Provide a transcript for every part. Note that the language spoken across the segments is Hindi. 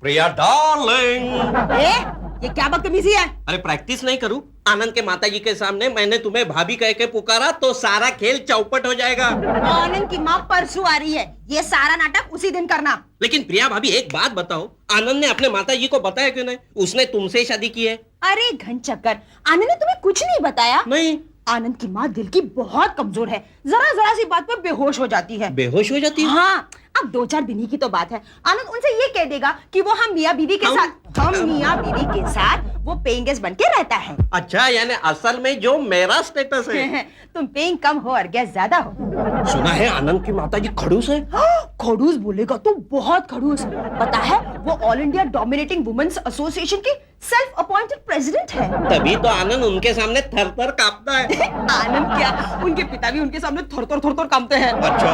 प्रिया डार्लिंग। ये क्या बदतमीजी है? अरे प्रैक्टिस नहीं करूं? आनंद के माताजी के सामने मैंने तुम्हें भाभी कह के पुकारा तो सारा खेल चौपट हो जाएगा। आनंद की माँ परसों आ रही है, ये सारा नाटक उसी दिन करना। लेकिन प्रिया भाभी एक बात बताओ, आनंद ने अपने माताजी को बताया क्यों नहीं? उसने तुमसे ही शादी की है। अरे घन चक्कर, आनंद ने तुम्हें कुछ नहीं बताया? नहीं। आनंद की माँ दिल की बहुत कमजोर है, जरा जरा सी बात पर बेहोश हो जाती है। बेहोश हो जाती है? हाँ, अब 2-4 दिन ही की तो बात है। आनंद उनसे ये कह देगा कि वो हम मियाँ बीवी के साथ वो पेइंग गेस्ट बन के रहता है। अच्छा, यानी असल में जो मेरा स्टेटस है। तुम पेइंग कम हो और गेस्ट ज्यादा हो। सुना है आनंद की माताजी खड़ूस है। खड़ूस बोलेगा तो बहुत खड़ूस। पता है वो all India dominating women's association की सेल्फ अपॉइंटेड प्रेसिडेंट है। तभी तो आनंद उनके सामने थर थर कांपता है। आनंद क्या, उनके पिता भी उनके सामने थर थर कांपते हैं। अच्छा।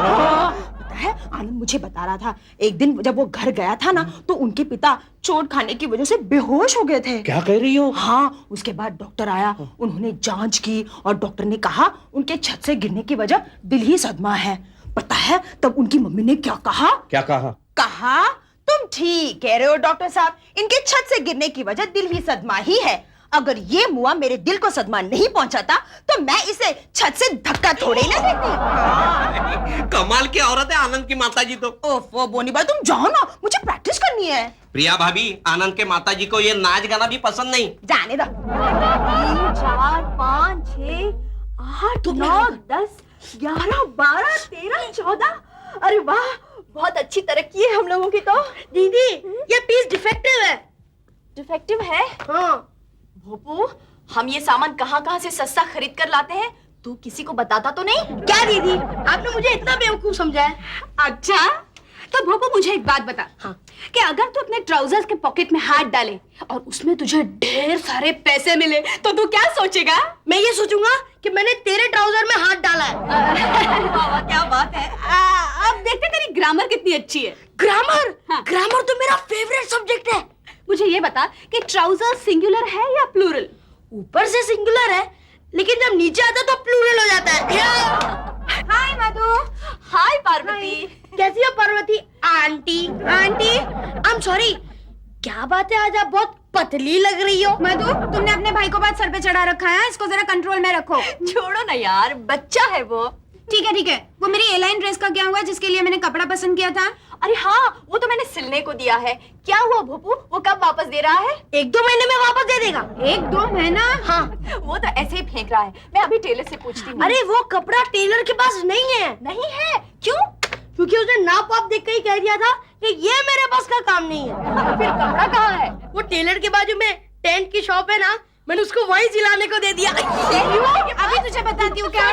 पता है आनंद मुझे बता रहा था, एक दिन जब वो घर गया था ना तो उनके पिता चोट खाने की वजह से बेहोश हो गए थे। क्या कह रही हो? हाँ, उसके बाद डॉक्टर आया, उन्होंने जांच की और डॉक्टर ने कहा उनके छत से गिरने की वजह दिल ही सदमा है। पता है तब उनकी मम्मी ने क्या कहा? क्या कहा? कहा तुम ठीक कह रहे हो डॉक्टर साहब, इनके छत से गिरने की वजह दिल ही सदमा ही है। अगर ये मुआ मेरे दिल को सदमा नहीं पहुंचाता तो मैं इसे छत से धक्का थोड़े ही ना देती। कमाल की औरत है आनंद की माताजी तो। ओफो बोनी भाई, तुम जाओ ना, मुझे प्रैक्टिस करनी है। प्रिया भाभी, आनंद के माताजी को ये नाच गाना भी पसंद नहीं। जाने दो। 3, 4, 5, 6, 8, 9, 10, 11, 12, 13, 14। अरे वाह, बहुत अच्छी तरक्की है हम लोगों की तो। दीदी ये पीस डिफेक्टिव है। डिफेक्टिव है? हाँ। भोपू, हम ये सामान कहाँ से सस्ता खरीद कर लाते हैं? तू किसी को बताता तो नहीं? क्या दीदी, आपने मुझे इतना बेवकूफ समझा है? अच्छा, तो भोपू मुझे एक बात बता। हाँ। कि अगर तू अपने ट्राउजर्स के पॉकेट में हाथ डाले और उसमें तुझे ढेर सारे पैसे मिले तो तू क्या सोचेगा? मैं ये सोचूंगा कि मैंने तेरे ट्राउजर में हाथ डाला है। वाह, क्या बात है। अब देखते तेरी ग्रामर कितनी अच्छी है। ग्रामर? हाँ। ग्रामर तो मेरा फेवरेट सब्जेक्ट है। मुझे ये बता कि ट्राउजर सिंगुलर है या प्लूरल? ऊपर से सिंगुलर है, लेकिन जब नीचे आता तो प्लूरल हो जाता है। हाय मधु। हाय पार्वती। कैसी हो Parvati? Aunty. Aunty, I am sorry. क्या बात है, आज आप बहुत पतली लग रही हो। मधु, तुमने अपने भाई को बात सर पे चढ़ा रखा है, इसको जरा कंट्रोल में रखो। छोड़ो ना यार, बच्चा है वो। ठीक है, वो मेरी एलाइन ड्रेस का क्या हुआ जिसके लिए मैंने कपड़ा पसंद किया था? अरे हाँ, वो तो मैंने सिलने को दिया है। क्या हुआ भोपू, वो कब वापस दे रहा है? 1-2 महीने में वापस दे देगा। 1-2 महीना? हाँ। वो तो ऐसे ही फेंक रहा है, मैं अभी टेलर से पूछती हूँ। अरे वो कपड़ा टेलर के पास नहीं है। नहीं है? क्यों? क्योंकि उसने नाप वाप देख कर ही कह दिया था कि ये मेरे बस का काम नहीं है। फिर कपड़ा कहाँ है? वो टेलर के बाजू में टेंट की शॉप है ना, मैंने उसको वहीं सिलाने को दे दिया। अभी तुझे बताती हूँ क्या।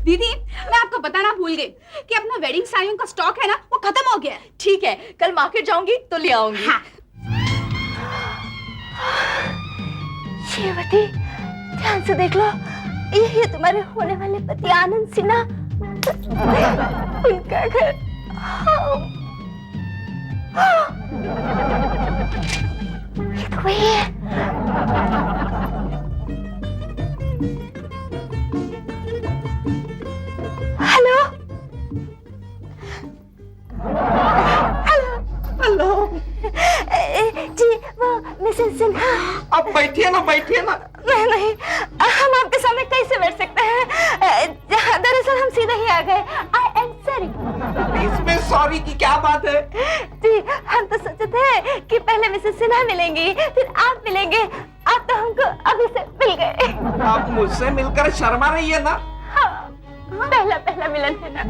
दीदी, मैं आपको बताना भूल गई कि अपना वेडिंग साड़ियों का स्टॉक है ना, वो खत्म हो गया है। ठीक है, कल मार्केट जाऊंगी तो ले आऊंगी। हाँ। श्रीवती, ध्यान से देख लो, ये तुम्हारे होने वाले पति आनंद सिन्हा, उनका घर। ये तो वही है। हेलो जी, वो मिसेस सिन्हा। अब बैठिए ना। नहीं, हम आपके सामने कैसे बैठ सकते हैं? दरअसल हम सीधे ही आ गए। I am sorry. इसमें सॉरी की क्या बात है? जी, हम तो सोचे थे कि पहले मिसेस सिन्हा मिलेंगी, फिर आप मिलेंगे। आप तो हमको अभी से मिल गए। आप मुझसे मिलकर शर्मा रही है ना? हाँ, पहला मिलन है ना।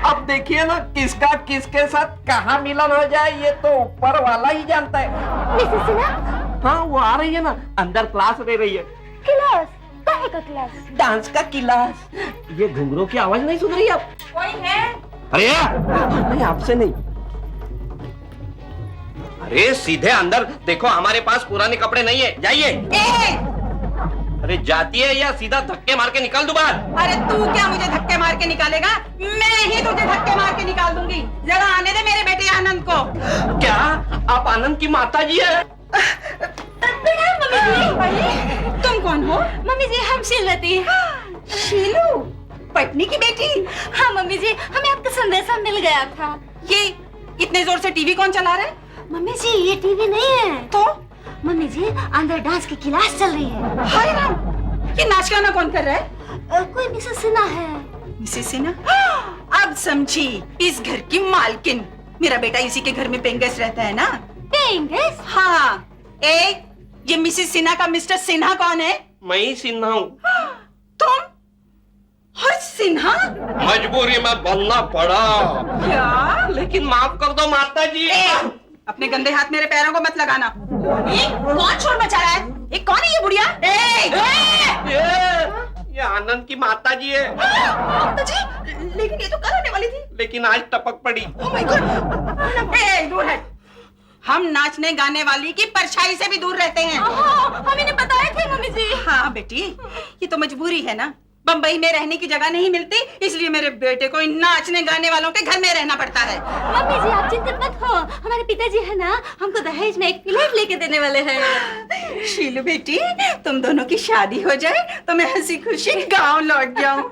अब देखिए ना, किसका किसके साथ कहाँ मिलन हो जाए ये तो ऊपर वाला ही जानता है। मिसेस सिन्हा? हाँ, वो आ रही है ना, अंदर क्लास ले रही है। क्लास? काहे का क्लास? डांस का क्लास। ये घुंघरू की आवाज नहीं सुन रही आप? कोई है? अरे नहीं, आपसे नहीं। अरे सीधे अंदर देखो, हमारे पास पुराने कपड़े नहीं है, जाइए। अरे जाती है या सीधा धक्के मार के निकाल दूं बाहर? अरे तू क्या मुझे धक्के मार के निकालेगा? मैं ही तुझे धक्के मार के निकाल दूंगी। जरा आने दे मेरे बेटे आनंद को। क्या आप आनंद की माताजी है? तुम कौन हो? मम्मी जी, हम श्रीवती। शीलू, पत्नी की बेटी। हाँ मम्मी जी, हमें आपका संदेशा मिल गया था। इतने जोर से टीवी कौन चला रहा है? मम्मी जी ये टीवी नहीं है। तो मम्मी जी अंदर डांस की क्लास चल रही है। हाय राम, ये नाच गाना कौन कर रहा है? कोई मिसेस सिन्हा है। मिसेस सिन्हा? अब समझी, इस घर की मालकिन। मेरा बेटा इसी के घर में पेइंग गेस्ट रहता है ना? Paying guest? हाँ। ये मिसेस सिन्हा का मिस्टर सिन्हा कौन है? मैं ही सिन्हा हूँ। तुम? और सिन्हा? मजबूरी में बनना पड़ा। क्या? लेकिन माफ कर दो माता जी। अपने गंदे हाथ मेरे पैरों को मत लगाना। ये कौन शोर मचा रहा है? ये कौन है ये बुढ़िया? ये आनंद की माता जी है। माता जी? लेकिन ये तो कल आने वाली थी। लेकिन आज टपक पड़ी। Oh my God! दूर है। हम नाचने गाने वाली की परछाई से भी दूर रहते हैं। हम इन्हें बताया थे मम्मी जी। हाँ बेटी, ये तो मजबूरी है ना। बम्बई में रहने की जगह नहीं मिलती, इसलिए मेरे बेटे को इन नाचने गाने वालों के घर में रहना पड़ता है। मम्मी जी आप चिंतित मत हो, हमारे पिताजी है ना हमको दहेज में एक फ्लैट लेके देने वाले हैं। शीलू बेटी, तुम दोनों की शादी हो जाए तो मैं हंसी खुशी गांव लौट जाऊं।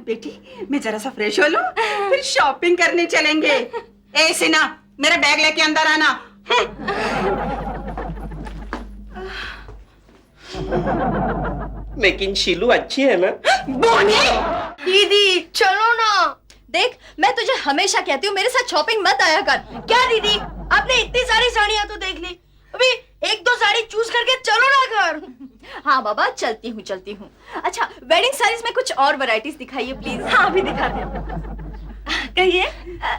बेटी मैं जरा सा फ्रेश हो लूं, फिर शॉपिंग करने चलेंगे। ए सिन्हा, मेरा बैग लेके अंदर आना। लेकिन शीलू अच्छी है ना? बोनी! दीदी चलो ना। देख मैं तुझे हमेशा कहती हूँ मेरे साथ शॉपिंग मत आया कर। क्या दीदी आपने इतनी सारी साड़ियाँ तो देख ली, अभी एक दो साड़ी चूज करके चलो ना घर। हाँ बाबा चलती हूँ। अच्छा वेडिंग साड़ीज में कुछ और वैरायटीज दिखाइए प्लीज। हाँ अभी दिखाते हैं। कहिए।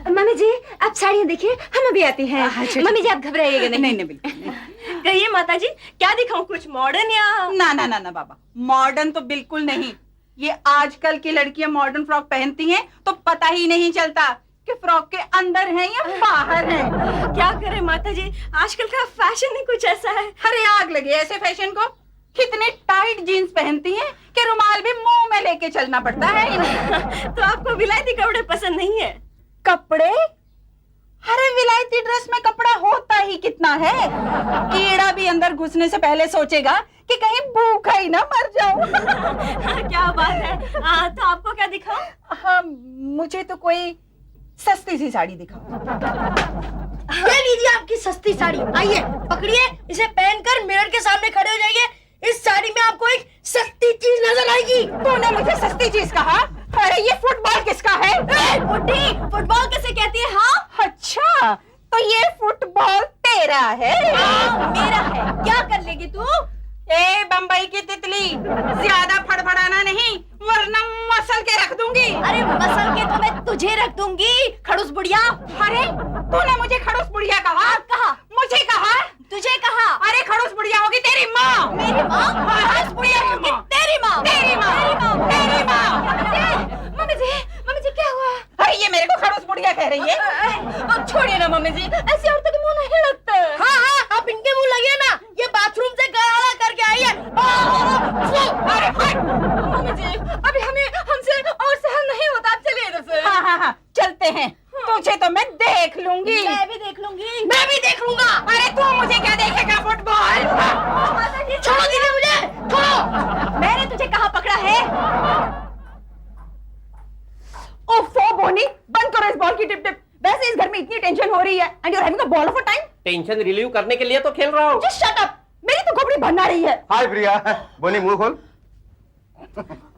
मम्मी जी आप साड़ियाँ देखिए, हम अभी आती हैं। मम्मी जी आप घबराइएगा नहीं। नहीं बिल्कुल नहीं। कहिए माता जी क्या दिखाऊं, कुछ मॉडर्न या? ना बाबा, मॉडर्न तो बिल्कुल नहीं। ये आजकल की लड़कियां मॉडर्न फ्रॉक पहनती हैं तो पता ही नहीं चलता कि फ्रॉक के अंदर है या बाहर है। क्या करें माता जी, आजकल का फैशन ही कुछ ऐसा है। अरे आग लगे ऐसे फैशन को। कितने टाइट जीन्स पहनती हैं कि रुमाल भी मुंह में लेके चलना पड़ता है। तो आपको विलायती कपड़े पसंद नहीं है? कपड़े? अरे विलायती ड्रेस में कपड़ा होता ही कितना है। कीड़ा भी अंदर घुसने से पहले सोचेगा कि कहीं भूखा ही ना मर जाऊं। क्या बात है। तो आपको क्या दिखाऊं? हाँ मुझे तो कोई सस्ती सी साड़ी दिखाओ। ये लीजिए आपकी सस्ती साड़ी, आइए पकड़िए, इसे पहनकर मिरर के सामने खड़े हो जाइए। इस साड़ी में आपको एक सस्ती चीज नजर आएगी। तूने मुझे सस्ती चीज कहा? अरे ये फुटबॉल किसका है? बुड्ढी फुटबॉल कैसे कहती है? हाँ अच्छा तो ये फुटबॉल तेरा है? मेरा है। क्या कर लेगी तू? ए बम्बई की तितली, ज्यादा फड़फड़ाना नहीं वरना मसल के रख दूंगी। अरे मसल के तो मैं तुझे रख दूंगी खड़ूस बुढ़िया। अरे तूने मुझे खड़ूस बुढ़िया कहा? कहा? मुझे कहा? तुझे कहा? अरे खड़ूस बुढ़िया होगी तेरी माँ। मेरी माँ? खड़ूस बुढ़िया होगी तेरी माँ। तेरी माँ। तेरी माँ। मम्मी जी क्या हुआ? अरे ये मेरे को खड़ूस बुढ़िया कह रही है। अब छोड़िए ना मम्मी जी, ऐसी औरतों के मुंह नहीं लगते। हाँ आप इनके मुंह लगिए ना, ये बाथरूम से गरारा करके आई है। अरे हट। मम्मी जी अभी हमसे और सहन नहीं होता, आप चलिए इधर से। हाँ चलते हैं। तुझे तो मैं देख लूंगी। मैं भी देख लूंगी। मैं भी देख लूंगा। अरे तू मुझे क्या देखेगा? फुटबॉल। छोड़ो दीदी मुझे, छोड़ो। मैंने तुझे कहाँ पकड़ा है? ओफो बोनी, बंद करो इस बॉल की टिप टिप। वैसे इस घर में इतनी टेंशन हो रही है and you are having a ball of a time. Tension relieve करने के लिए तो खेल रहा हूँ। जस्ट शट अप, मेरी तो खोपड़ी भरना रही है। हाय प्रिया, बोनी मुंह खोल।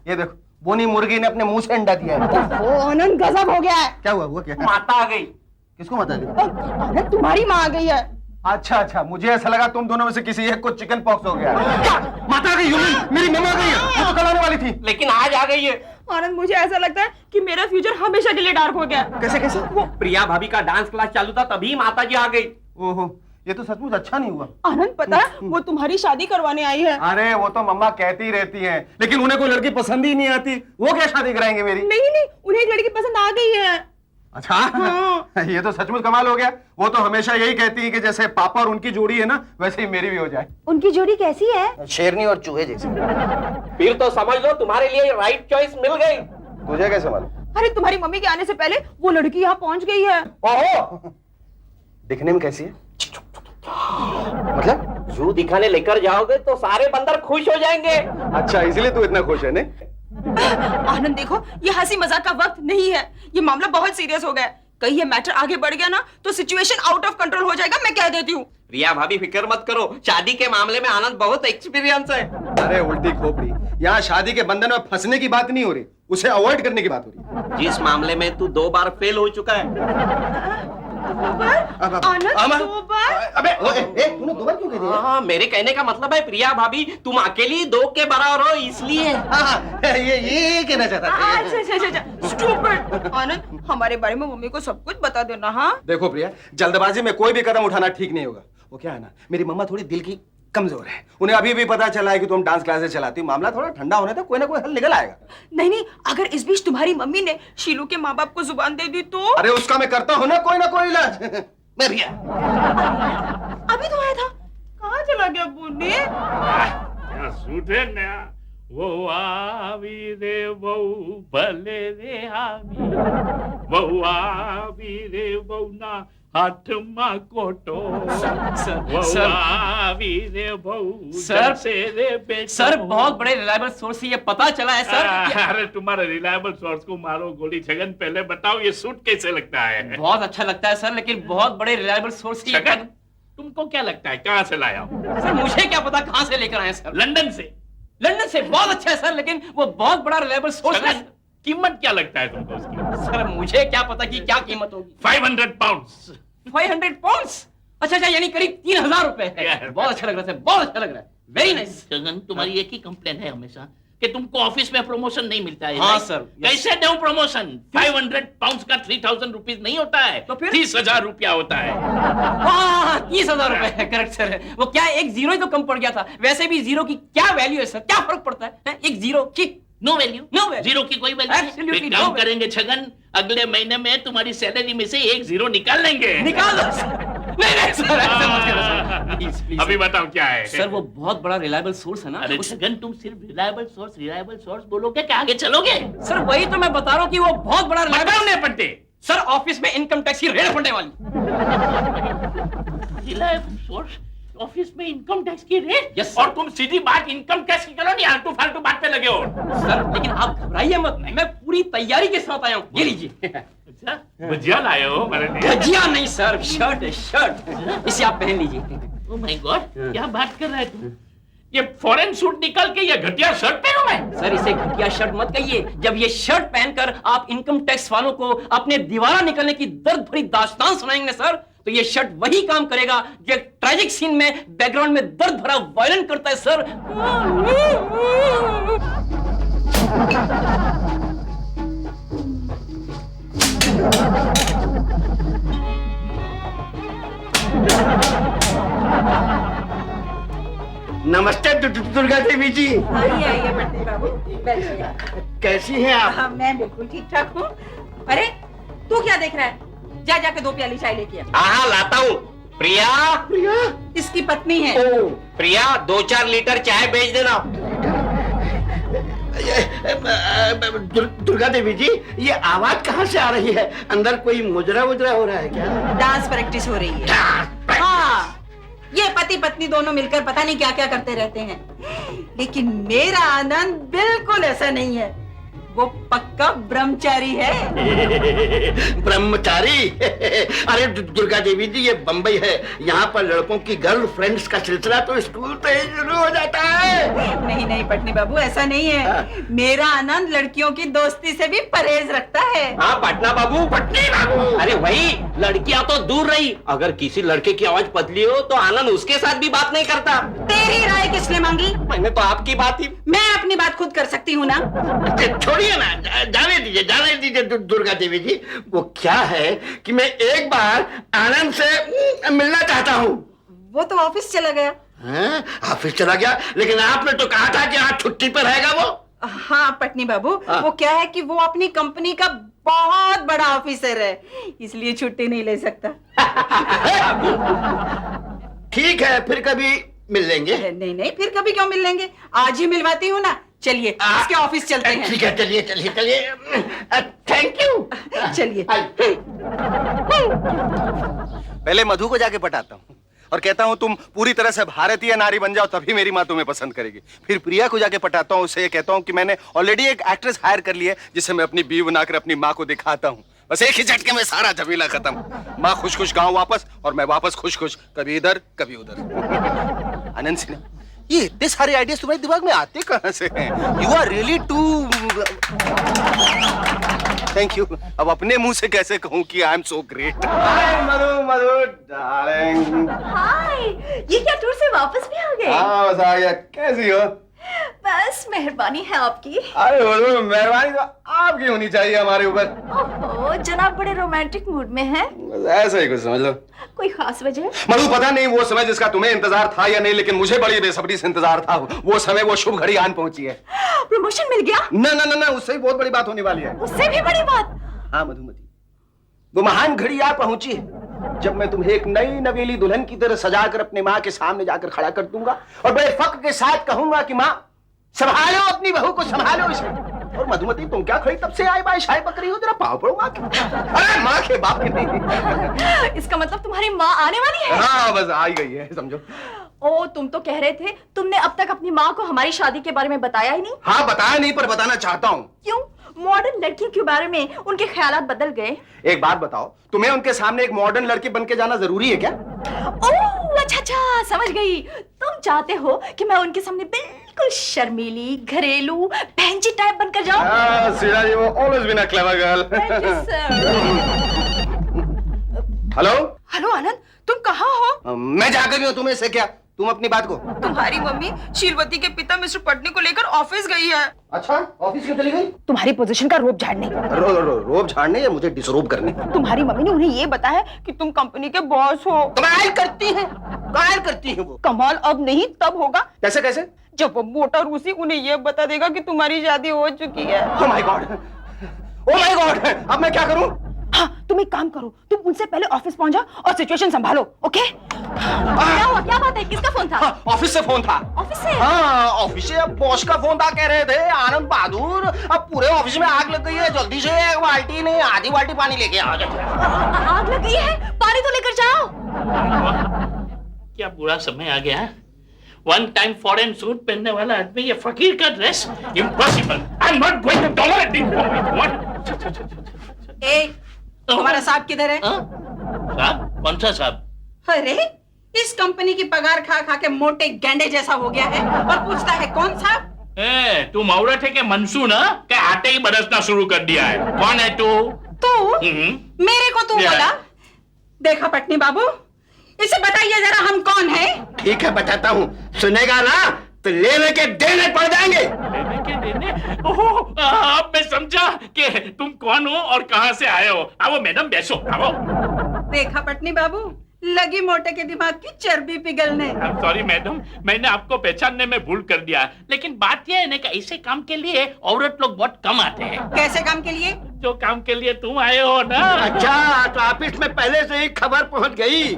ये देखो बोनी मुर्गी ने अपने मुंह से अंडा दिया है। ओ आनंद गजब हो गया है। क्या हुआ क्या? माता आ गई। किसको बता दी? आनंद तुम्हारी माँ आ गई है। अच्छा मुझे ऐसा लगा तुम दोनों में से किसी एक को चिकन पॉक्स हो गया। क्या? माता आ गई? मेरी मम्मा आ गई है। वो तो कल आने वाली थी। लेकिन आज आ गई है। आनंद मुझे ऐसा लगता है कि मेरा फ्यूचर हमेशा के लिए डार्क हो गया। कैसे? वो प्रिया भाभी का डांस क्लास चालू था तभी माता जी आ गई। ओहो, ये तो सचमुच अच्छा नहीं हुआ। आनंद पता है वो तुम्हारी शादी करवाने आई है। अरे वो तो मम्मा कहती रहती हैं, लेकिन उन्हें कोई लड़की पसंद ही नहीं आती। वो क्या शादी कराएंगे मेरी? नहीं उन्हें एक लड़की पसंद आ गई है। अच्छा ये तो सचमुच कमाल हो गया। वो तो हमेशा यही कहती है कि जैसे पापा और उनकी जोड़ी है ना, वैसे ही मेरी भी हो जाए। उनकी जोड़ी कैसी है? शेरनी और चूहे जैसी। फिर तो समझ लो तुम्हारे लिए राइट चॉइस मिल गई। तुझे कैसे मालूम? अरे तुम्हारी मम्मी के आने से पहले वो लड़की यहाँ पहुँच गई है। ओहो, दिखने में कैसी है? मतलब जू दिखाने लेकर जाओगे तो सारे बंदर खुश हो जाएंगे। अच्छा इसलिए तू इतना खुश है ने? आनंद देखो ये हंसी मजाक का वक्त नहीं है, ये मामला बहुत सीरियस हो गया है। कहीं ये मैटर आगे बढ़ गया ना तो सिचुएशन आउट ऑफ कंट्रोल हो जाएगा, मैं कह देती हूँ। प्रिया भाभी फिक्र मत करो, शादी के मामले में आनंद बहुत एक्सपीरियंस है। अरे उल्टी खोपड़ी, यहाँ शादी के बंधन में फंसने की बात नहीं हो रही, उसे अवॉइड करने की बात हो रही है। जिस मामले में तू 2 बार फेल हो चुका है। आनंद 2 बार? अबे तूने 2 बार क्यों कह दिया? हाँ, मेरे कहने का मतलब है प्रिया भाभी तुम अकेली 2 के बराबर हो इसलिए। ये कहना चाहता था। अच्छा स्टूपिड। आनंद हमारे बारे में मम्मी को सब कुछ बता देना। हाँ देखो प्रिया, जल्दबाजी में कोई भी कदम उठाना ठीक नहीं होगा। वो क्या है ना, मेरी मम्मा थोड़ी दिल की कमजोर है, उन्हें अभी भी पता चला है कि तुम डांस क्लासेस चलाती हो। मामला थोड़ा ठंडा होने तक कोई ना कोई हल निकल आएगा। नहीं, अगर इस बीच तुम्हारी मम्मी ने शीलू के माँ बाप को जुबान दे दी तो? अरे उसका मैं करता हूँ ना कोई इलाज। मैं भैया अभी तो आया था, कहाँ चला गया बुन्नी? सूट है नया, वो आवी रे वो भले रे हामी, वो आवी रे वो ना हाथ मा कोटो, वो आवी रे वो से रे बेटो। सर बहुत बड़े रिलायबल सोर्स से ये पता चला है सर। अरे तुम्हारे रिलायबल सोर्स को मारो गोली। छगन पहले बताओ ये सूट कैसे लगता है? बहुत अच्छा लगता है सर, लेकिन बहुत बड़े रिलायबल सोर्स से छगन तुमको क्या लगता है कहाँ से लाया हूँ? सर मुझे क्या पता कहाँ से लेकर आए सर। लंदन से। लंदन से बहुत अच्छा है सर, लेकिन वो बहुत बड़ा रिलायबल सोर्स है। कीमत क्या लगता है तुमको उसकी? सर मुझे क्या पता कि क्या कीमत होगी। 500 पाउंड्स। 500 पाउंड्स? अच्छा यानी करीब 3000 रुपए है। बहुत अच्छा लग रहा है, बहुत अच्छा लग रहा है। Very nice. छगन तुम्हारी एक ही कंप्लेन है हमेशा कि तुमको ऑफिस में प्रमोशन नहीं मिलता है। हाँ सर। कैसे दो प्रमोशन? 500 पाउंड का 3000 रुपीज नहीं होता है, तो फिर 30,000 रुपया होता है। हाँ 30,000 रुपए है, करेक्ट सर। वो क्या एक जीरो ही तो कम पड़ गया था। वैसे भी जीरो की क्या वैल्यू है सर, क्या फर्क पड़ता है? एक जीरो की no value, no value, zero की कोई वैल्यू नहीं। एक काम करेंगे छगन, अगले महीने में तुम्हारी सैलरी में से 1 जीरो निकाल लेंगे। निकाल दो सर। नहीं सर, ऐसा मत करो सर। Please please. अभी बताओ क्या है? सर वो बहुत बड़ा रिलायबल सोर्स है ना। अरे छगन तुम सिर्फ रिलायबल सोर्स बोलोगे क्या आगे चलोगे? सर वही तो मैं बता रहा हूँ कि वो बहुत बड़ा बताओ नहीं पड़ते। सर ऑफिस में इनकम टैक्स की रेड पड़ने वाली। रिलायबल सोर्स ऑफिस में इनकम टैक्स की रेट? Yes, sir. और तुम सीधी बात इनकम टैक्स की करो, नहीं आलतू फालतू बात पे लगे हो। सर लेकिन आप घबराइए मत, मैं पूरी तैयारी के साथ आया हूँ। ये लीजिए। अच्छा भजिया लाए हो मेरे लिए? भजिया नहीं सर, शर्ट है शर्ट। इसे आप पहन लीजिए। ओह माय गॉड, क्या बात कर रहा है तू? ये फॉरेन सूट निकल के ये घटिया शर्ट पहनूं मैं? सर इसे घटिया शर्ट मत कहिए। जब ये शर्ट पहनकर आप इनकम टैक्स वालों को अपने दीवारा निकलने की दर्द भरी दास्तान सुनाएंगे सर, तो ये शर्ट वही काम करेगा जो एक ट्रैजिक सीन में बैकग्राउंड में दर्द भरा वायलिन करता है सर। नमस्ते दुर्गा देवी जी। आइए पटनी बाबू, बैठिए। कैसी हैं आप? मैं बिल्कुल ठीक ठाक हूँ। अरे तू क्या देख रहा है? जाके 2 प्याली चाय लेके आ। हाँ लाता हूँ। प्रिया, इसकी पत्नी है। प्रिया 2-4 लीटर चाय भेज देना। दुर्गा देवी जी, ये आवाज कहाँ से आ रही है? अंदर कोई मुजरा हो रहा है क्या? डांस प्रैक्टिस हो रही है। हाँ, ये पति पत्नी दोनों मिलकर पता नहीं क्या क्या करते रहते हैं, लेकिन मेरा आनंद बिल्कुल ऐसा नहीं है। वो पक्का ब्रह्मचारी है। ब्रह्मचारी? अरे दुर्गा देवी जी, ये बम्बई है, यहाँ पर लड़कों की गर्लफ्रेंड्स का सिलसिला तो स्कूल से ही शुरू हो जाता है। नहीं पटनी बाबू, ऐसा नहीं है। मेरा आनंद लड़कियों की दोस्ती से भी परहेज रखता है। हाँ पटना बाबू, पटनी बाबू। अरे वही, लड़कियां तो दूर रही, अगर किसी लड़के की आवाज पतली हो तो आनंद उसके साथ भी बात नहीं करता। तेरी राय किसने मांगी? मैंने तो आपकी बात ही। मैं अपनी बात खुद कर सकती हूँ ना। छोड़िए ना, जाने दीजिए दुर्गा देवी जी। वो क्या है कि मैं एक बार आनंद से मिलना चाहता हूँ। वो तो ऑफिस चला गया। ऑफिस चला गया? लेकिन आपने तो कहा था कि आज छुट्टी पर रहेगा वो। हाँ पटनी बाबू, वो क्या है कि वो अपनी कंपनी का बहुत बड़ा ऑफिसर है, इसलिए छुट्टी नहीं ले सकता। ठीक है, फिर कभी मिल लेंगे। नहीं, फिर कभी क्यों मिल लेंगे? आज ही मिलवाती हूँ ना। चलिए इसके ऑफिस चलते हैं। ठीक है, चलिए। Thank you. चलिए। पहले मधु को जाके पटाता हूँ और कहता हूँ तुम पूरी तरह से भारतीय नारी बन जाओ, तभी मेरी माँ तुम्हें पसंद करेगी। फिर प्रिया को जाके पटाता हूँ, उसे कहता हूँ कि मैंने ऑलरेडी एक एक्ट्रेस हायर कर ली है जिसे मैं अपनी बीवी बनाकर अपनी माँ को दिखाता हूँ। बस एक ही झटके में सारा झमेला खत्म। माँ खुश खुश गाँव वापस और मैं वापस खुश खुश, कभी इधर कभी उधर। आनंद सिन्हा, ये इतने सारे आइडियाज तुम्हारे दिमाग में आते कहाँ से हैं? You are really too. Thank you. अब अपने मुंह से कैसे कहूँ कि I am so great. Hi Madhu, Madhu darling. Hi, ये क्या टूर से वापस भी आ गए? हाँ बस आ गया। कैसी हो? बस मेहरबानी है आपकी। अरे मधु, मेहरबानी तो आपकी होनी चाहिए हमारे ऊपर। ओहो, जनाब बड़े रोमांटिक मूड में हैं। बस ऐसा ही कुछ समझ लो। कोई खास वजह? मधु, पता नहीं वो समय जिसका तुम्हें इंतजार था या नहीं, लेकिन मुझे बड़ी बेसब्री से इंतजार था। वो समय, वो शुभ घड़ी आन पहुंची है। प्रमोशन मिल गया? ना ना ना ना, उससे भी बहुत बड़ी बात होने वाली है। उससे भी बड़ी बात? हाँ मधुमती, वो महान घड़ी आ पहुंची है जब मैं तुम्हें एक नई नवेली दुल्हन की तरह सजाकर अपने माँ के सामने जाकर खड़ा कर दूंगा और बड़े फक्र के साथ कहूंगा कि माँ संभालो अपनी बहू को, संभालो इसे। और मधुमती, तुम क्या खड़ी तब से आए बाय शाय बकरी हो? तेरा पाँव पड़ो माँ के। अरे माँ के बाप के नहीं। इसका मतलब तुम्हारी माँ आने वाली है? हाँ बस आ ही गई है, समझो। ओ, तुम तो कह रहे थे तुमने अब तक अपनी माँ को हमारी शादी के बारे में बताया ही नहीं। हाँ बताया नहीं, पर बताना चाहता हूँ। क्यों? मॉडर्न लड़की के बारे में उनके ख्यालात बदल गए? एक बात बताओ, तुम्हें उनके सामने एक मॉडर्न लड़की बन के जाना जरूरी है क्या? ओह अच्छा अच्छा, समझ गई। तुम चाहते हो कि मैं उनके सामने बिल्कुल शर्मीली, घरेलू, बहन जी टाइप बनकर जाऊं? सीधा जी, वो always been a clever girl. Hello hello Anand, तुम कहाँ हो? मैं जाकर भी हूँ, तुम्हें से क्या? तुम अपनी बात को। तुम्हारी मम्मी शीलवती के पिता मिस्टर पटनी को लेकर ऑफिस गई है। अच्छा, ऑफिस क्यों चली गई? तुम्हारी पोजीशन का रोब झाड़ने। रोब झाड़ने या मुझे डिसरोब करने? तुम्हारी मम्मी ने उन्हें ये बताया कि तुम कंपनी के बॉस हो। कमाल करती है, कमाल करती है वो। कमाल अब नहीं तब होगा। कैसे कैसे? जब वो मोटा रूसी उन्हें ये बता देगा कि तुम्हारी शादी हो चुकी है। Oh my God, oh my God, अब मैं क्या करूं? हाँ, तुम एक काम करो, तुम उनसे पहले ऑफिस पहुंच जाओ और सिचुएशन संभालो, ओके? क्या हुआ? क्या बात है? किसका फोन था? ऑफिस से फोन था। ऑफिस से? हाँ, ऑफिस से बॉस का फोन था। कह रहे थे आनंद बहादुर, अब पूरे ऑफिस में आग लग गई है, जल्दी से एक बाल्टी नहीं आधी बाल्टी पानी लेके आ जाओ। आग लग गई है? पानी तो लेकर जाओ। क्या बुरा समय आ गया है। वन टाइम फॉरेन सूट पहनने वाला आदमी ये फकीर का dress, impossible. I am not going to tolerate it. ए, तुम्हारा साहब किधर है? साहब? कौन सा साहब? अरे, इस कंपनी की पगार खा खा के मोटे गेंडे जैसा हो गया है और पूछता है कौन साहब? ए, तुम औरत है के मनसून है क्या? आटे ही बरसना शुरू कर दिया है। कौन है तू? तू? मेरे को तू बोला? देखा पटनी बाबू, इसे बताइए जरा हम कौन है? ठीक है बताता हूँ, सुनेगा ना तो लेने के देने पड़ जाएंगे। लेने के देने? ओह, अब मैं समझा कि तुम कौन हो और कहाँ से आए हो। आओ मैडम, बैठो, आओ। देखा पटनी बाबू, लगी मोटे के दिमाग की चर्बी पिघलने। सॉरी मैडम, मैंने आपको पहचानने में भूल कर दिया। लेकिन बात यह है ना कि ऐसे काम के लिए औरत लोग बहुत कम आते हैं। कैसे काम के लिए? जो काम के लिए तुम आए हो ना। अच्छा, तो ऑफिस में पहले से ही खबर पहुंच गई।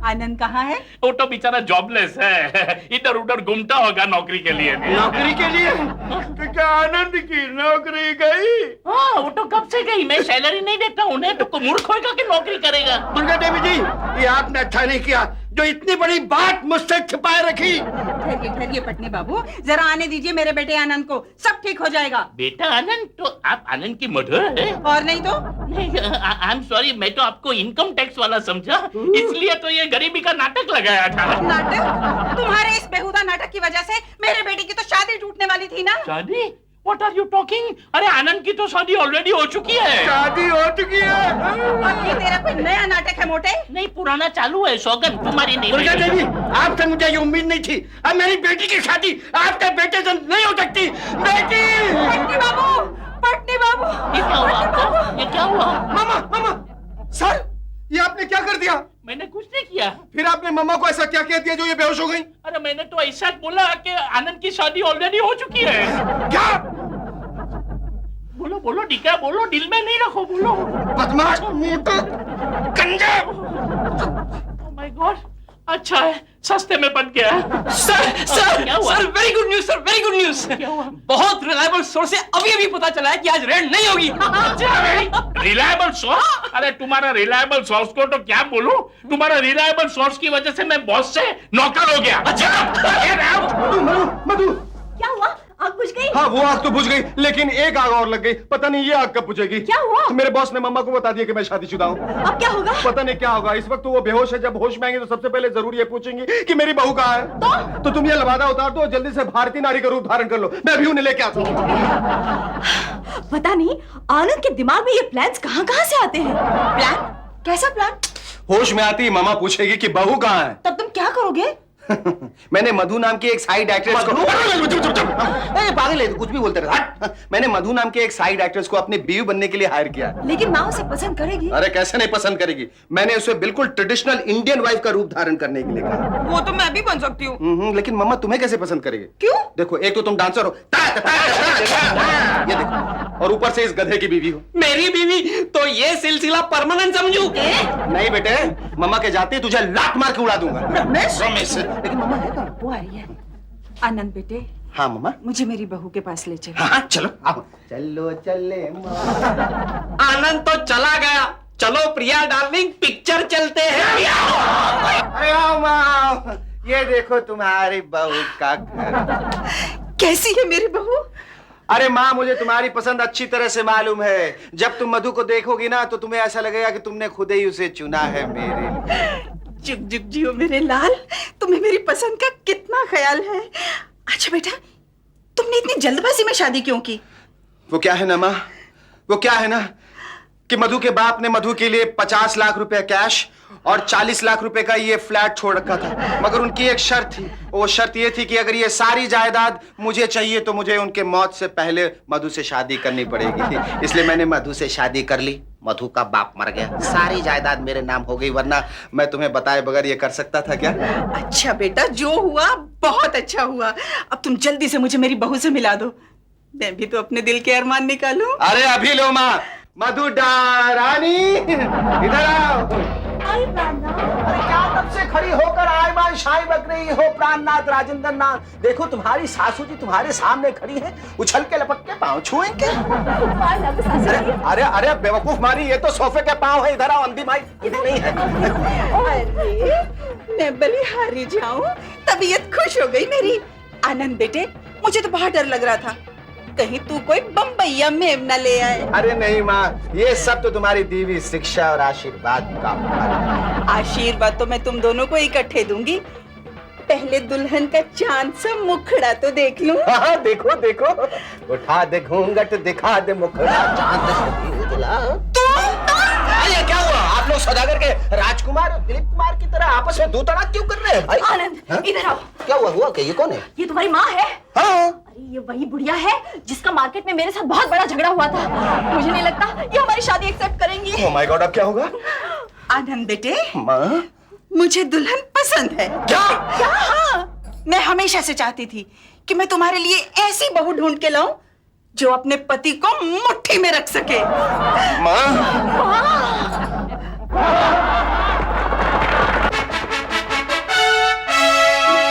आनंद कहाँ है? वो तो बेचारा जॉबलेस है, इधर उधर घूमता होगा नौकरी के लिए। नौकरी के लिए? तो क्या आनंद की नौकरी गई? हाँ, वो तो कब से गई। मैं सैलरी नहीं देता उन्हें, तो मूर्ख होगा कि नौकरी करेगा। दुर्गा देवी जी, ये आपने अच्छा नहीं किया जो इतनी बड़ी बात मुझसे छिपाए रखी। ठहरिए ठहरिए पटनी बाबू, जरा आने दीजिए मेरे बेटे आनंद को, सब ठीक हो जाएगा। बेटा आनंद? तो आप आनंद की मदर है? और नहीं तो? नहीं, आई एम सॉरी, मैं तो आपको इनकम टैक्स वाला समझा, इसलिए तो ये गरीबी का नाटक लगाया था। नाटक? तुम्हारे इस बेहुदा नाटक की वजह से मेरे बेटी की तो शादी टूटने वाली थी ना। शादी? What are you talking? अरे आनंद की तो शादी ऑलरेडी हो चुकी है। शादी हो चुकी है? अब ये तेरा कोई नया नाटक है मोटे? नहीं, पुराना चालू है। सौगंध तुम्हारी नहीं। दुर्गा देवी, आपसे मुझे ये उम्मीद नहीं थी। अब मेरी बेटी की शादी आपके बेटे से नहीं हो सकती। बेटी! पटनी बाबू, पटनी बाबू, ये क्या हुआ आपको? ये क्या हुआ? मामा, मामा, सर, ये आपने क्या कर दिया? मैंने कुछ नहीं किया। फिर आपने मम्मा को ऐसा क्या कह दिया जो ये बेहोश हो गई? अरे मैंने तो ऐसा बोला कि आनंद की शादी ऑलरेडी हो चुकी है। क्या? बोलो बोलो डीका, बोलो, दिल में नहीं रखो, बोलो। बदमाश, मोटा, गंजा। ओह माय गॉड, अच्छा है, सस्ते में बन गया। सर सर क्या हुआ? Sir, very good news sir, very good news. क्या हुआ? बहुत रिलायबल सोर्स से अभी पता चला है कि आज रेड नहीं होगी। Reliable source? अरे तुम्हारा रिलायबल सोर्स को तो क्या बोलूं? तुम्हारा रिलायबल सोर्स की वजह से मैं बॉस से नौकर हो गया। मधु, मधु, मधु, क्या हुआ? आग बुझ गई? हाँ वो आग तो बुझ गई, लेकिन एक आग और लग गई। पता नहीं ये आग कब बुझेगी। क्या हुआ? तो मेरे बॉस ने मम्मा को बता दिया कि मैं शादीशुदा हूँ। अब क्या होगा? पता नहीं क्या होगा। इस वक्त तो वो बेहोश है, जब होश में आएंगे तो सबसे पहले जरूर ये पूछेंगी कि मेरी बहू कहाँ है। तो तुम ये लबादा उतार दो, जल्दी से भारतीय नारी का रूप धारण कर लो, मैं भी उन्हें लेके आता हूँ। पता नहीं आनंद के दिमाग में ये प्लान्स कहाँ से आते हैं। प्लान? कैसा प्लान? होश में आती ही मामा पूछेगी कि बहू कहाँ है। तब तुम क्या करोगे? मैंने मधु नाम की एक साइड एक्ट्रेस को पागल है तू, कुछ भी बोलते रहा। मैंने मधु नाम के एक साइड एक्ट्रेस को अपनी बीवी बनने के लिए हायर किया। लेकिन माँ उसे पसंद करेगी। अरे कैसे नहीं पसंद करेगी, मैंने उसे बिल्कुल ट्रेडिशनल इंडियन वाइफ का रूप धारण करने के लिए कहा। वो तो मैं भी बन सकती हूँ। लेकिन मम्मा तुम्हें कैसे पसंद करेगी? क्यों? देखो, एक तो तुम डांसर हो, ये देखो, और ऊपर से इस गधे की बीवी हो। मेरी बीवी? तो ये सिलसिला परमानेंट समझू। नहीं बेटे, मम्मा के जाते ही तुझे लात मार के उड़ा दूंगा। रमेश, लेकिन मम्मा है कहाँ? वो आ रही है। आनंद बेटे, हाँ मम्मा। मुझे मेरी बहू के पास ले चलो। हाँ चलो आओ। चलो चले आनंद तो चला गया, चलो प्रिया डार्लिंग पिक्चर चलते हैं। अरे आओ माँ, ये देखो तुम्हारी बहू का घर। कैसी है मेरी बहू? अरे माँ, मुझे तुम्हारी पसंद अच्छी तरह से मालूम है। जब तुम मधु को देखोगी ना तो तुम्हें ऐसा लगेगा कि तुमने खुद ही उसे चुना है मेरे लिए। जुग जुग जियो मेरे लाल, तुम्हें मेरी पसंद का कितना ख्याल है। अच्छा बेटा, तुमने इतनी जल्दबाजी में शादी क्यों की? वो क्या है ना माँ, वो क्या है ना कि मधु के बाप ने मधु के लिए 50 लाख रुपए कैश और 40 लाख रुपए का ये फ्लैट छोड़ रखा था। मगर उनकी एक शर्त थी, वो शर्त ये थी कि अगर ये सारी जायदाद मुझे चाहिए तो मुझे उनके मौत से पहले मधु से शादी करनी पड़ेगी। इसलिए मैंने मधु से शादी कर ली। मधु का बाप मर गया, सारी जायदाद मेरे नाम हो गई, वरना मैं तुम्हें बताए बगैर ये कर सकता था क्या? अच्छा बेटा, जो हुआ बहुत अच्छा हुआ। अब तुम जल्दी से मुझे मेरी बहू से मिला दो, मैं भी तो अपने दिल के अरमान निकालूं। अरे अभी लो माँ। मधु रानी, इधर आओ। अरे क्या तब से खड़ी होकर आय बाय शाय बक रही हो प्राणनाथ राजेंद्र नाथ? देखो तुम्हारी सासू जी तुम्हारे सामने खड़ी है, उछल के लपक के पाँव छुएंगे। अरे अरे बेवकूफ मारी, ये तो सोफे के पाँव है। इधर आओ अंधी माई, इधर नहीं है। अरे मैं बलिहारी जाऊं, तबीयत खुश हो गई मेरी। आनंद बेटे, मुझे तो बहुत डर लग रहा था कहीं तू कोई बम्बैया मेम न ले आए। अरे नहीं माँ, ये सब तो तुम्हारी दी हुई शिक्षा और आशीर्वाद का फल। आशीर्वाद तो मैं तुम दोनों को इकट्ठे दूंगी। पहले दुल्हन का चांद सा मुखड़ा तो देख लूं। हाँ देखो देखो, उठा दे घूंघट दिखा दे मुखड़ा, चांद से उजला। अरे क्या हुआ? आप लोग सौदागर के राजकुमार और दिलीप कुमार की तरह आपस में दो तड़ाक क्यों कर रहे हैं भाई? आनंद इधर आओ। क्या हुआ कि ये कौन है? ये तुम्हारी माँ है। हाँ। अरे ये वही बुढ़िया है जिसका मार्केट में मेरे साथ बहुत बड़ा झगड़ा हुआ था। मुझे नहीं लगता ये हमारी शादी एक्सेप्ट करेंगी। ओह माय गॉड, अब क्या होगा? आनंद बेटे, माँ मुझे दुल्हन पसंद है। क्या? हाँ, मैं हमेशा से चाहती थी कि मैं तुम्हारे लिए ऐसी बहू ढूंढ के लाऊं जो अपने पति को मुट्ठी में रख सके। माँ